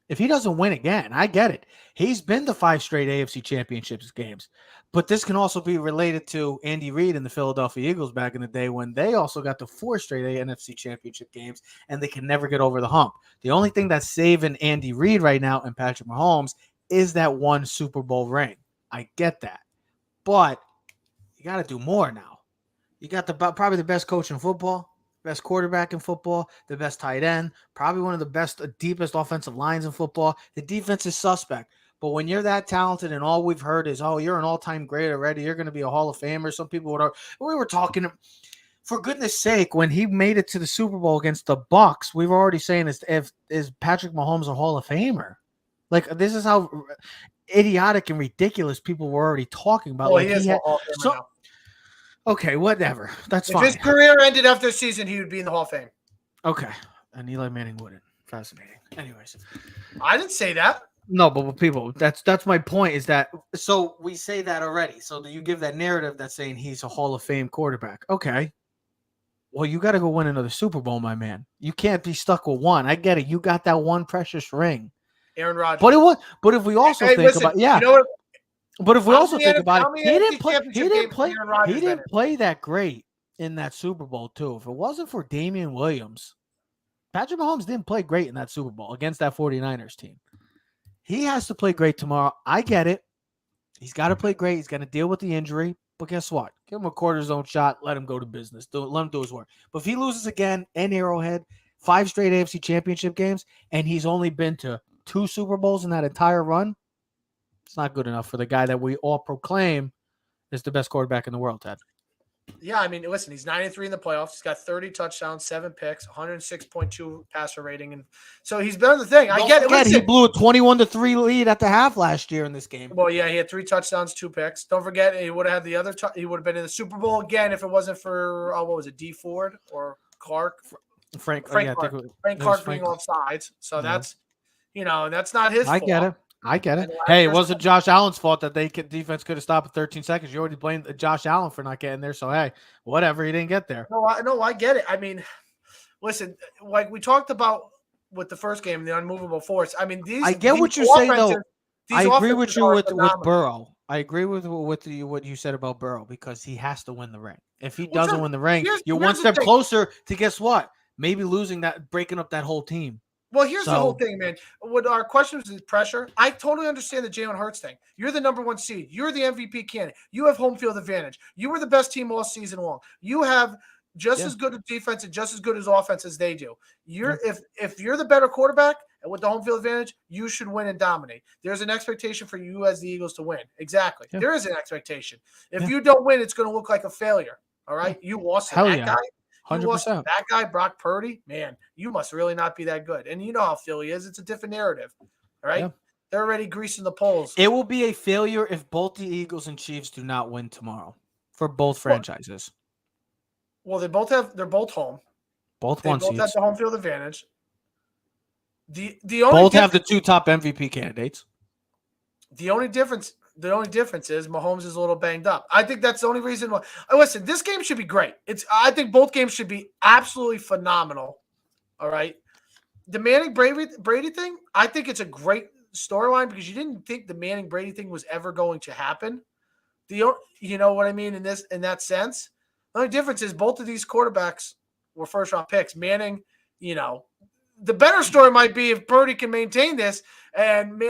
S2: If he doesn't win again, I get it. He's been to 5 straight AFC Championships games. But this can also be related to Andy Reid and the Philadelphia Eagles back in the day when they also got to 4 straight NFC Championship games and they can never get over the hump. The only thing that's saving Andy Reid right now and Patrick Mahomes is that one Super Bowl ring. I get that. But you got to do more now. You got probably the best coach in football, best quarterback in football, the best tight end, probably one of the best, deepest offensive lines in football. The defense is suspect. But when you're that talented and all we've heard is, oh, you're an all-time great already, you're going to be a Hall of Famer. Some people we were talking, for goodness sake, when he made it to the Super Bowl against the Bucs, we were already saying, is Patrick Mahomes a Hall of Famer? Like, this is how idiotic and ridiculous people were already talking about.
S3: Well,
S2: like,
S3: he is a Hall of Famer now.
S2: Okay, whatever. That's fine.
S3: If his career ended after the season, he would be in the Hall of Fame.
S2: Okay. And Eli Manning wouldn't. Fascinating. Anyways.
S3: I didn't say that.
S2: No, but people, that's my point is that, so we say that already. So you give that narrative that's saying he's a Hall of Fame quarterback. Okay. Well, you got to go win another Super Bowl, my man. You can't be stuck with one. I get it. You got that one precious ring.
S3: Aaron Rodgers.
S2: But if we also think about, you know what? But if we also think about it, he didn't play that great in that Super Bowl too. If it wasn't for Damian Williams, Patrick Mahomes didn't play great in that Super Bowl against that 49ers team. He has to play great tomorrow. I get it. He's got to play great. He's going to deal with the injury. But guess what? Give him a cortisone shot. Let him go to business. Let him do his work. But if he loses again in Arrowhead, 5 straight AFC Championship games, and he's only been to 2 Super Bowls in that entire run, it's not good enough for the guy that we all proclaim is the best quarterback in the world, Ted.
S3: Yeah, I mean, listen, he's 9-3 in the playoffs. He's got 30 touchdowns, 7 picks, 106.2 passer rating, and so he's been the thing. I get it. Listen,
S2: he blew a 21-3 lead at the half last year in this game.
S3: Well, yeah, he had 3 touchdowns, 2 picks. Don't forget, he would have had the other. He would have been in the Super Bowl again if it wasn't for what was it, D Ford or Clark?
S2: Frank
S3: Clark being offsides. So that's that's not his fault.
S2: I get it. Hey, it wasn't Josh Allen's fault that defense could have stopped at 13 seconds. You already blamed Josh Allen for not getting there. So, hey, whatever. He didn't get there.
S3: No, I get it. I mean, listen, like we talked about with the first game, the unmovable force. I mean,
S2: I get what you're saying, though. I agree with you with Burrow. I agree with what you said about Burrow because he has to win the ring. If he doesn't win the ring, you're one step closer to guess what? Maybe breaking up that whole team.
S3: Well, here's the whole thing, man. What our question is pressure. I totally understand the Jalen Hurts thing. You're the number 1 seed. You're the MVP candidate. You have home field advantage. You were the best team all season long. You have just as good a defense and just as good as offense as they do. If you're the better quarterback and with the home field advantage, you should win and dominate. There's an expectation for you as the Eagles to win. Exactly. Yeah. There is an expectation. If you don't win, it's going to look like a failure. All right. You lost to that guy.
S2: 100%.
S3: That guy, Brock Purdy, man, you must really not be that good. And you know how Philly is. It's a different narrative. All right. Yeah. They're already greasing the poles.
S2: It will be a failure if both the Eagles and Chiefs do not win tomorrow for both franchises.
S3: Well, they're both home.
S2: Both have
S3: the home field advantage.
S2: Both have the 2 top MVP candidates.
S3: The only difference is Mahomes is a little banged up. I think that's the only reason why. Listen, this game should be great. I think both games should be absolutely phenomenal. All right. The Manning Brady thing, I think it's a great storyline because you didn't think the Manning Brady thing was ever going to happen. You know what I mean in that sense? The only difference is both of these quarterbacks were first round picks. Manning, the better story might be if Purdy can maintain this and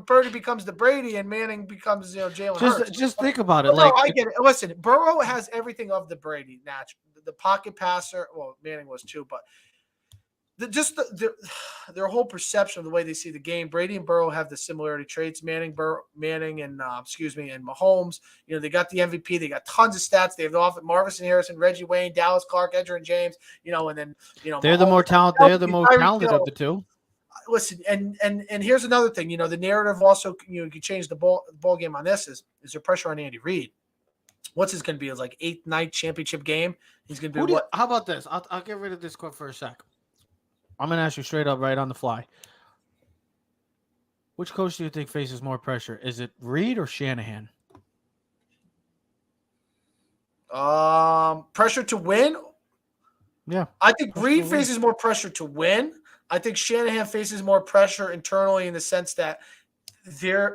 S3: Purdy becomes the Brady and Manning becomes Jalen Hurts.
S2: Just think about it.
S3: I get it. Listen, Burrow has everything of the Brady natural. The pocket passer. Well, Manning was too, but their whole perception of the way they see the game. Brady and Burrow have the similarity traits. Manning and Mahomes. They got the MVP. They got tons of stats. They have Marvin Harrison, Reggie Wayne, Dallas Clark, Edgerrin James. And then
S2: they're the more talented. They're the most talented of the two.
S3: Listen, and here's another thing. The narrative also you can change the ball game on this. Is there pressure on Andy Reid? What's this going to be? It's like 8th night championship game. He's going to be what?
S2: How about this? I'll get rid of this quote for a sec. I'm going to ask you straight up right on the fly. Which coach do you think faces more pressure? Is it Reed or Shanahan?
S3: Pressure to win.
S2: Yeah.
S3: I think Reed faces more pressure to win. I think Shanahan faces more pressure internally in the sense that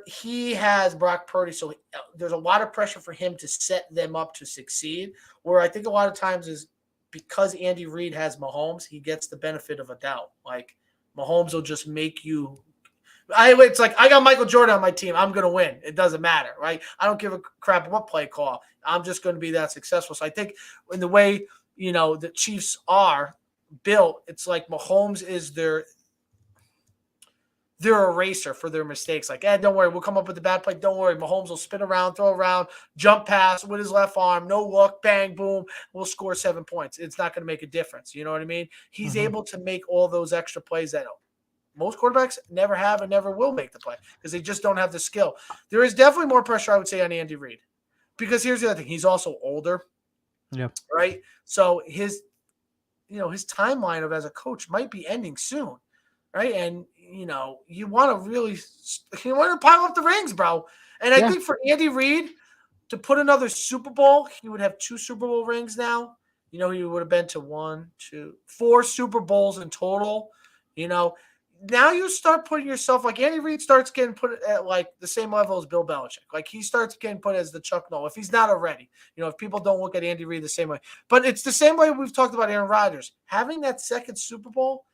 S3: he has Brock Purdy, so there's a lot of pressure for him to set them up to succeed. Where I think a lot of times is because Andy Reid has Mahomes, he gets the benefit of a doubt. Like Mahomes will just make you. It's like I got Michael Jordan on my team. I'm going to win. It doesn't matter, right? I don't give a crap what play call. I'm just going to be that successful. So I think in the way the Chiefs are built, it's like Mahomes is their eraser for their mistakes. Like, don't worry, we'll come up with the bad play. Don't worry, Mahomes will spin around, throw around, jump pass with his left arm, no look, bang, boom, we'll score 7 points. It's not going to make a difference. You know what I mean? He's able to make all those extra plays that most quarterbacks never have and never will make the play because they just don't have the skill. There is definitely more pressure, I would say, on Andy Reid because here's the other thing. He's also older.
S2: Yeah.
S3: Right? So his timeline of as a coach might be ending soon. Right? And, you want to pile up the rings, bro. And I think for Andy Reid to put another Super Bowl, he would have 2 Super Bowl rings now. He would have been to 1, 2, 4 Super Bowls in total. Now you start putting yourself like Andy Reid starts getting put at like the same level as Bill Belichick. Like he starts getting put as the Chuck Noll if he's not already. If people don't look at Andy Reid the same way. But it's the same way we've talked about Aaron Rodgers. Having that second Super Bowl,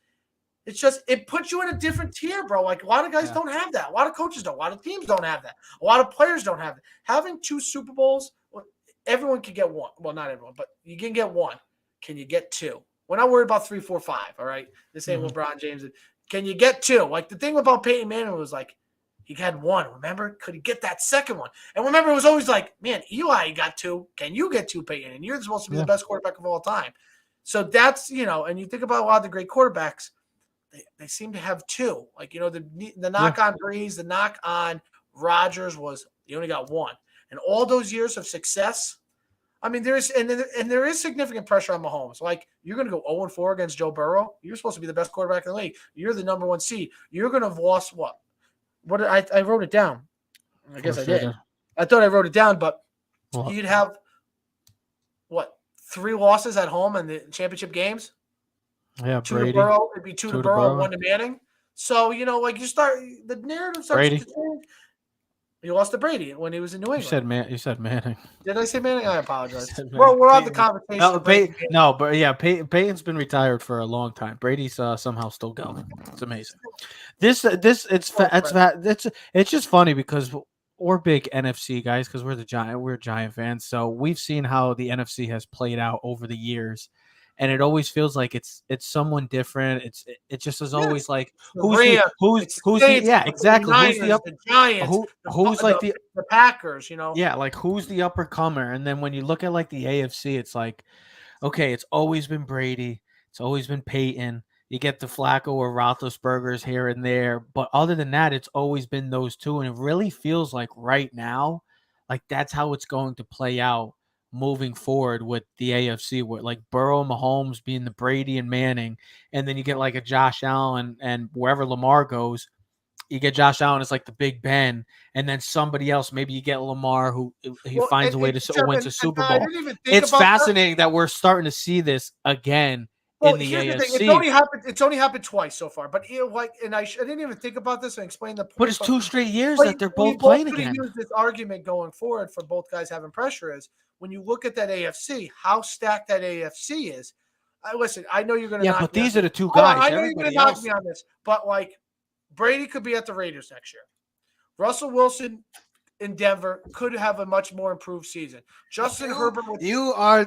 S3: it puts you in a different tier, bro. Like a lot of guys don't have that. A lot of coaches don't. A lot of teams don't have that. A lot of players don't have that. Having 2 Super Bowls, everyone can get 1. Well, not everyone, but you can get 1. Can you get 2? We're not worried about 3, 4, 5. All right. This ain't LeBron James. Can you get 2? Like the thing about Peyton Manning was like he had 1. Remember? Could he get that second one? And remember, it was always like, man, Eli got 2. Can you get 2, Peyton? And you're supposed to be the best quarterback of all time. So that's and you think about a lot of the great quarterbacks, they seem to have 2. Like the knock on Breeze, the knock on Rodgers was he only got 1. And all those years of success. I mean, there is significant pressure on Mahomes. Like, you're going to go 0-4 against Joe Burrow. You're supposed to be the best quarterback in the league. You're the number 1 seed. You're going to have lost what? What I wrote it down. I guess I did. I thought I wrote it down, but you'd have what? 3 losses at home in the championship games.
S2: Yeah,
S3: 2
S2: Brady.
S3: to Burrow. It'd be 2 to Burrow, 1 to Manning. So like the narrative starts to change. You lost to Brady when he was in New England.
S2: You said Manning.
S3: Did I say Manning? I apologize. Well, we're on the conversation.
S2: Peyton's been retired for a long time. Brady's somehow still going. It's amazing. It's just funny because we're big NFC guys because we're Giant fans. So we've seen how the NFC has played out over the years. And it always feels like it's someone different. It just is always like who's the exactly
S3: the Giants,
S2: who's like
S3: the Packers,
S2: Yeah, like who's the upper comer? And then when you look at like the AFC, it's like, okay, it's always been Brady, it's always been Peyton. You get the Flacco or Roethlisbergers here and there, but other than that, it's always been those 2. And it really feels like right now, like that's how it's going to play out moving forward with the AFC, with like Burrow, Mahomes being the Brady and Manning, and then you get like a Josh Allen, and wherever Lamar goes, you get Josh Allen as like the Big Ben, and then somebody else. Maybe you get Lamar, who finds a way to win a Super Bowl. It's fascinating that we're starting to see this again in the AFC.
S3: It's only happened twice so far, but I didn't even think about this and explain the point.
S2: But it's 2 straight years that they're both playing again.
S3: Use this argument going forward for both guys having pressure is when you look at that AFC, how stacked that AFC is. Listen, I know you're going to.
S2: Yeah, but these are the 2 guys.
S3: I know you're going to knock me on this, but like Brady could be at the Raiders next year. Russell Wilson in Denver could have a much more improved season. Justin Herbert.
S1: You are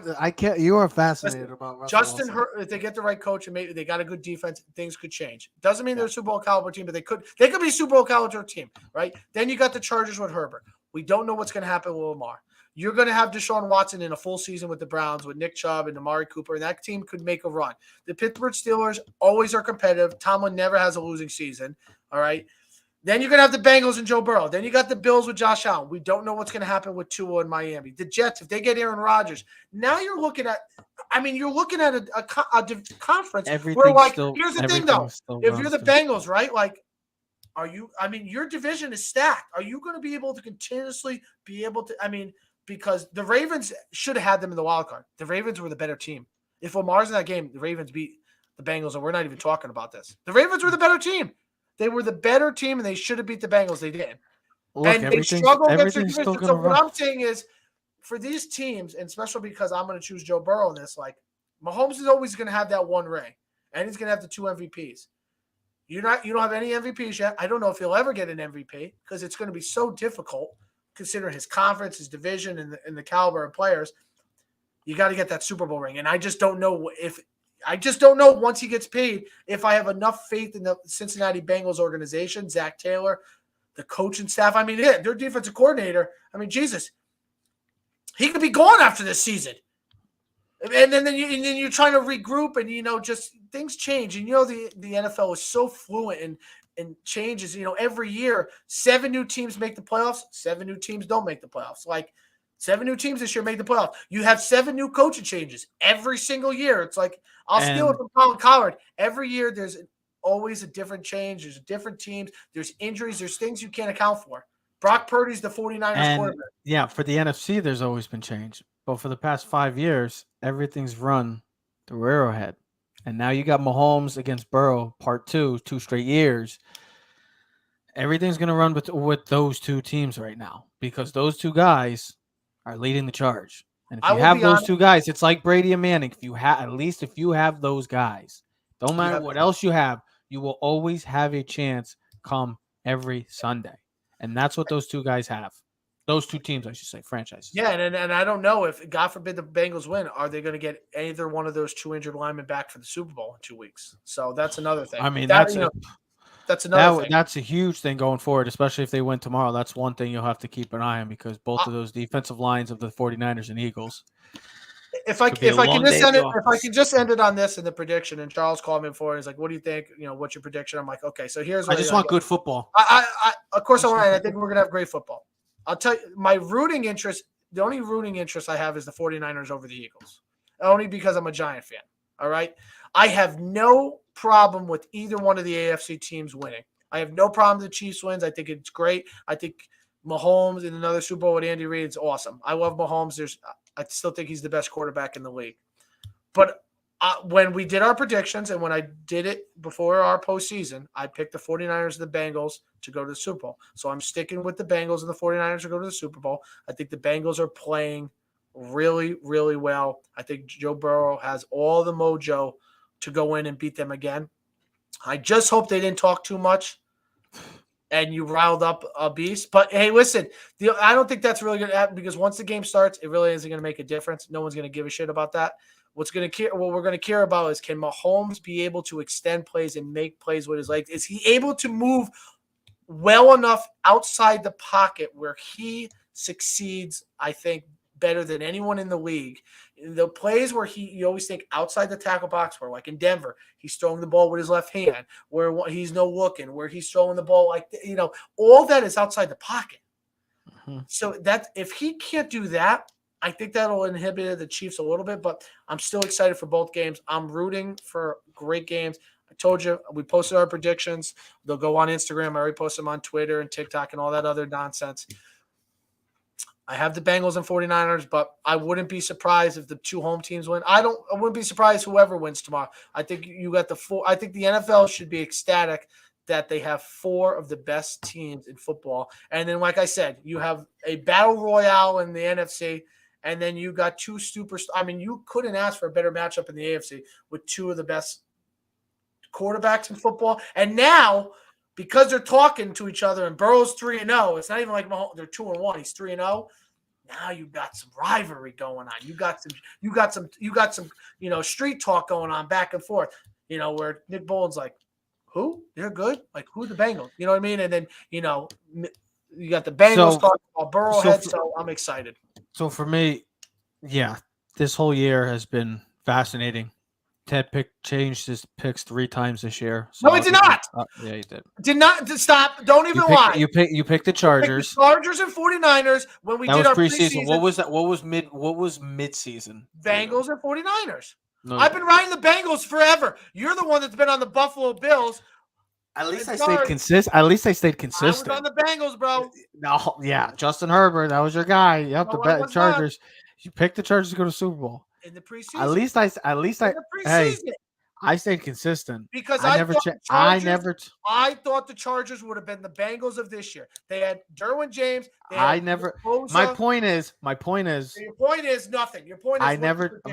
S1: fascinated about Russell
S3: Justin Herbert. If they get the right coach and maybe they got a good defense, things could change. Doesn't mean they're a Super Bowl caliber team, but they could be a Super Bowl caliber team, right? Then you got the Chargers with Herbert. We don't know what's going to happen with Lamar. You're going to have Deshaun Watson in a full season with the Browns with Nick Chubb and Amari Cooper, and that team could make a run. The Pittsburgh Steelers always are competitive. Tomlin never has a losing season, all right? Then you're going to have the Bengals and Joe Burrow. Then you got the Bills with Josh Allen. We don't know what's going to happen with Tua in Miami. The Jets, if they get Aaron Rodgers, now you're looking at a conference where, like, here's the thing, though. If you're the Bengals, right, like, your division is stacked. Are you going to be able to continuously because the Ravens should have had them in the wild card. The Ravens were the better team. If Lamar's in that game, the Ravens beat the Bengals, and we're not even talking about this. The Ravens were the better team. They were the better team, and they should have beat the Bengals. They didn't. And they struggle against their division. So what I'm saying is, for these teams, and especially because I'm going to choose Joe Burrow in this, like, Mahomes is always going to have that one ring, and he's going to have the 2 MVPs. You don't have any MVPs yet. I don't know if he'll ever get an MVP because it's going to be so difficult considering his conference, his division, and the caliber of players. You got to get that Super Bowl ring, and I just don't know once he gets paid if I have enough faith in the Cincinnati Bengals organization, Zach Taylor, the coaching staff. I mean, their defensive coordinator. I mean, Jesus, he could be gone after this season. And then you're trying to regroup, and just things change. And the NFL is so fluent and changes. Every year, 7 new teams make the playoffs, 7 new teams don't make the playoffs. Like 7 new teams this year make the playoffs. You have 7 new coaching changes every single year. It's like I'll steal it from Colin Cowherd. Every year, there's always a different change. There's different teams. There's injuries. There's things you can't account for. Brock Purdy's the 49ers quarterback.
S2: Yeah, for the NFC, there's always been change. But for the past 5 years, everything's run through Arrowhead. And now you got Mahomes against Burrow, part 2 straight years. Everything's going to run with those 2 teams right now because those 2 guys are leading the charge. And if you have those 2 guys, it's like Brady and Manning. If you have those guys, don't matter what else you have, you will always have a chance come every Sunday. And that's what those 2 guys have. Those 2 teams, I should say, franchises.
S3: Yeah, and I don't know if, God forbid, the Bengals win, are they going to get either one of those 2 injured linemen back for the Super Bowl in 2 weeks? So that's another thing.
S2: I mean, that's
S3: another thing.
S2: That's a huge thing going forward, especially if they win tomorrow. That's one thing you'll have to keep an eye on because both of those defensive lines of the 49ers and Eagles.
S3: If I can just end it on this in the prediction, and Charles called me before and he's like, "What do you think? What's your prediction?" I'm like, "Okay, so here's."
S2: I just want good football.
S3: Of course, I think we're gonna have great football. I'll tell you, my rooting interest. The only rooting interest I have is the 49ers over the Eagles, only because I'm a Giant fan. All right, I have no problem with either one of the AFC teams winning. I have no problem the Chiefs wins. I think it's great. I think Mahomes in another Super Bowl with Andy Reid is awesome. I love Mahomes. I still think he's the best quarterback in the league. But when we did our predictions and when I did it before our postseason, I picked the 49ers and the Bengals to go to the Super Bowl. So I'm sticking with the Bengals and the 49ers to go to the Super Bowl. I think the Bengals are playing really, really well. I think Joe Burrow has all the mojo to go in and beat them again. I just hope they didn't talk too much and you riled up a beast. But, hey, listen, I don't think that's really going to happen because once the game starts, it really isn't going to make a difference. No one's going to give a shit about that. What we're going to care about is, can Mahomes be able to extend plays and make plays with his legs? Is he able to move well enough outside the pocket where he succeeds, I think, better than anyone in the league? The plays where you always think outside the tackle box, where like in Denver, he's throwing the ball with his left hand, where he's no looking, where he's throwing the ball all that is outside the pocket. Mm-hmm. So that if he can't do that, I think that'll inhibit the Chiefs a little bit, but I'm still excited for both games. I'm rooting for great games. I told you, we posted our predictions. They'll go on Instagram. I already posted them on Twitter and TikTok and all that other nonsense. I have the Bengals and 49ers, but I wouldn't be surprised if the 2 home teams win. I wouldn't be surprised whoever wins tomorrow. I think you got the 4. I think the NFL should be ecstatic that they have 4 of the best teams in football. And then, like I said, you have a battle royale in the NFC. And then you got 2 superstars. I mean, you couldn't ask for a better matchup in the AFC with 2 of the best quarterbacks in football. And now, because they're talking to each other and Burrow's 3-0, it's not even like Mahomes, they're 2-1. He's 3-0. Now you got some rivalry going on. You got some street talk going on back and forth. Where Nick Bolton's like, who? They're good? Like, who are the Bengals? You know what I mean? And then, you got the Bengals talking about Burrowhead, so I'm excited.
S2: So for me, yeah, this whole year has been fascinating Ted changed his picks 3 times this year.
S3: So no, he did not.
S2: Yeah, he did.
S3: Did not stop. Don't even lie.
S2: You picked the Chargers.
S3: The Chargers and 49ers when we did our preseason.
S2: What was that? What was mid-season?
S3: Bengals and 49ers. No, I've been riding the Bengals forever. You're the one that's been on the Buffalo Bills.
S2: At least I stayed consistent. I was
S3: on the Bengals, bro.
S2: No, yeah, Justin Herbert, that was your guy. Yep, the Chargers. You picked the Chargers to go to Super Bowl
S3: in the preseason.
S2: I stayed consistent
S3: because I thought the Chargers would have been the Bengals of this year. They had Derwin James.
S2: My point is.
S3: Your point is nothing. Your point is.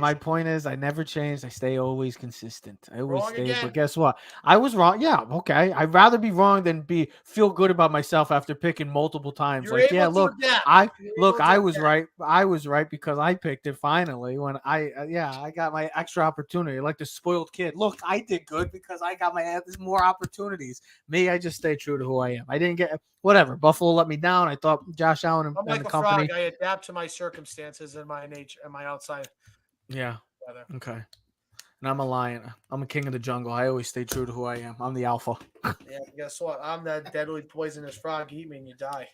S2: My point is, I never changed. I stay always consistent. I always stay. But guess what? I was wrong. Yeah, okay. I'd rather be wrong than feel good about myself after picking multiple times. I was right. I was right because I picked it finally when I got my extra opportunity, like the spoiled kid. Look, I did good because I got there's more opportunities. Me, I just stay true to who I am. I didn't get whatever. Buffalo let me down. I thought Josh Allen and the company.
S3: Frog. I adapt to my circumstances and my nature and my outside.
S2: Yeah. Weather. Okay. And I'm a lion. I'm a king of the jungle. I always stay true to who I am. I'm the alpha.
S3: Yeah. Guess what? I'm that deadly poisonous frog. Eat me and you die.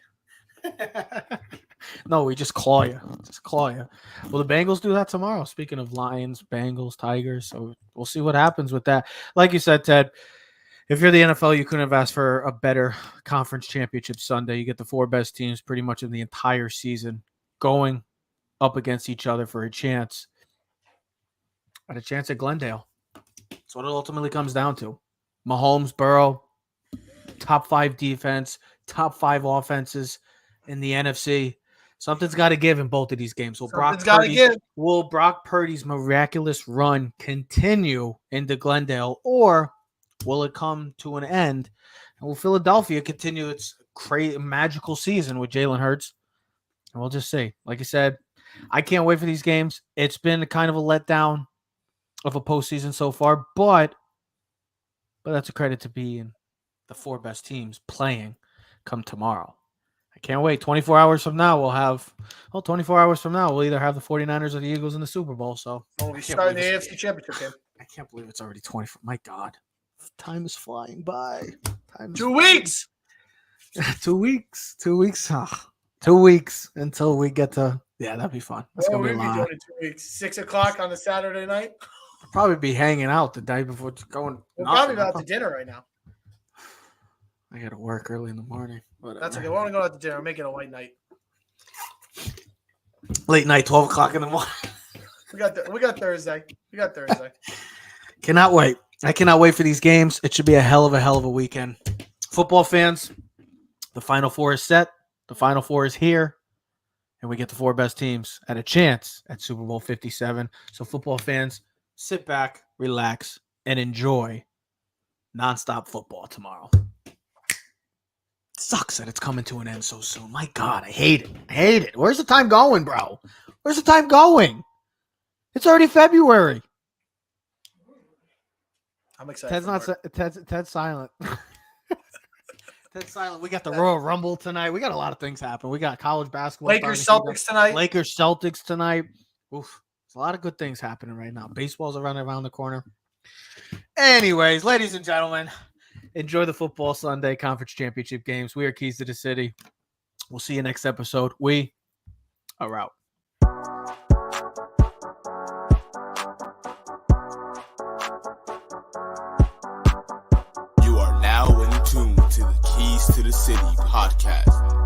S2: No, we just claw you. Well, the Bengals do that tomorrow. Speaking of Lions, Bengals, Tigers. So we'll see what happens with that. Like you said, Ted, if you're the NFL, you couldn't have asked for a better conference championship Sunday. You get the 4 best teams pretty much in the entire season going up against each other for a chance at Glendale. That's what it ultimately comes down to. Mahomes, Burrow, top 5 defense, top 5 offenses in the NFC. Something's got to give in both of these games. Will Brock Purdy's miraculous run continue into Glendale, or will it come to an end? And will Philadelphia continue its crazy magical season with Jalen Hurts? And we'll just see. Like I said, I can't wait for these games. It's been kind of a letdown of a postseason so far, but that's a credit to being the 4 best teams playing come tomorrow. I can't wait. 24 hours from now, we'll either have the 49ers or the Eagles in the Super Bowl. So
S3: we'll be starting the AFC Championship game.
S2: I can't believe it's already 24. My God. Time is flying by.
S3: 2 weeks.
S2: 2 weeks. 2 weeks. 2 weeks until we get to. Yeah, that'd be fun. That's gonna be a lot.
S3: 2 weeks. 6 o'clock on a Saturday night.
S2: I'll probably be hanging out the day before going.
S3: We're probably out to dinner right now.
S2: I got to work early in the morning. Whatever.
S3: That's okay. We want to go out to dinner. Make it a white night.
S2: Late night, 12 o'clock in the morning.
S3: We got Thursday.
S2: Cannot wait. I cannot wait for these games. It should be a hell of a weekend. Football fans, the Final Four is set. The Final Four is here. And we get the 4 best teams at a chance at Super Bowl 57. So football fans, sit back, relax, and enjoy nonstop football tomorrow. Sucks that it's coming to an end so soon. My God, I hate it. Where's the time going, bro? Where's the time going? It's already February.
S3: I'm excited.
S2: Ted's silent. Ted's silent. We got the Royal Rumble tonight. We got a lot of things happening. We got college basketball.
S3: Lakers Celtics
S2: tonight. Oof. There's a lot of good things happening right now. Baseball's around the corner. Anyways, ladies and gentlemen, enjoy the football Sunday conference championship games. We are Keys to the City. We'll see you next episode. We are out.
S4: You are now in tune to the Keys to the City podcast.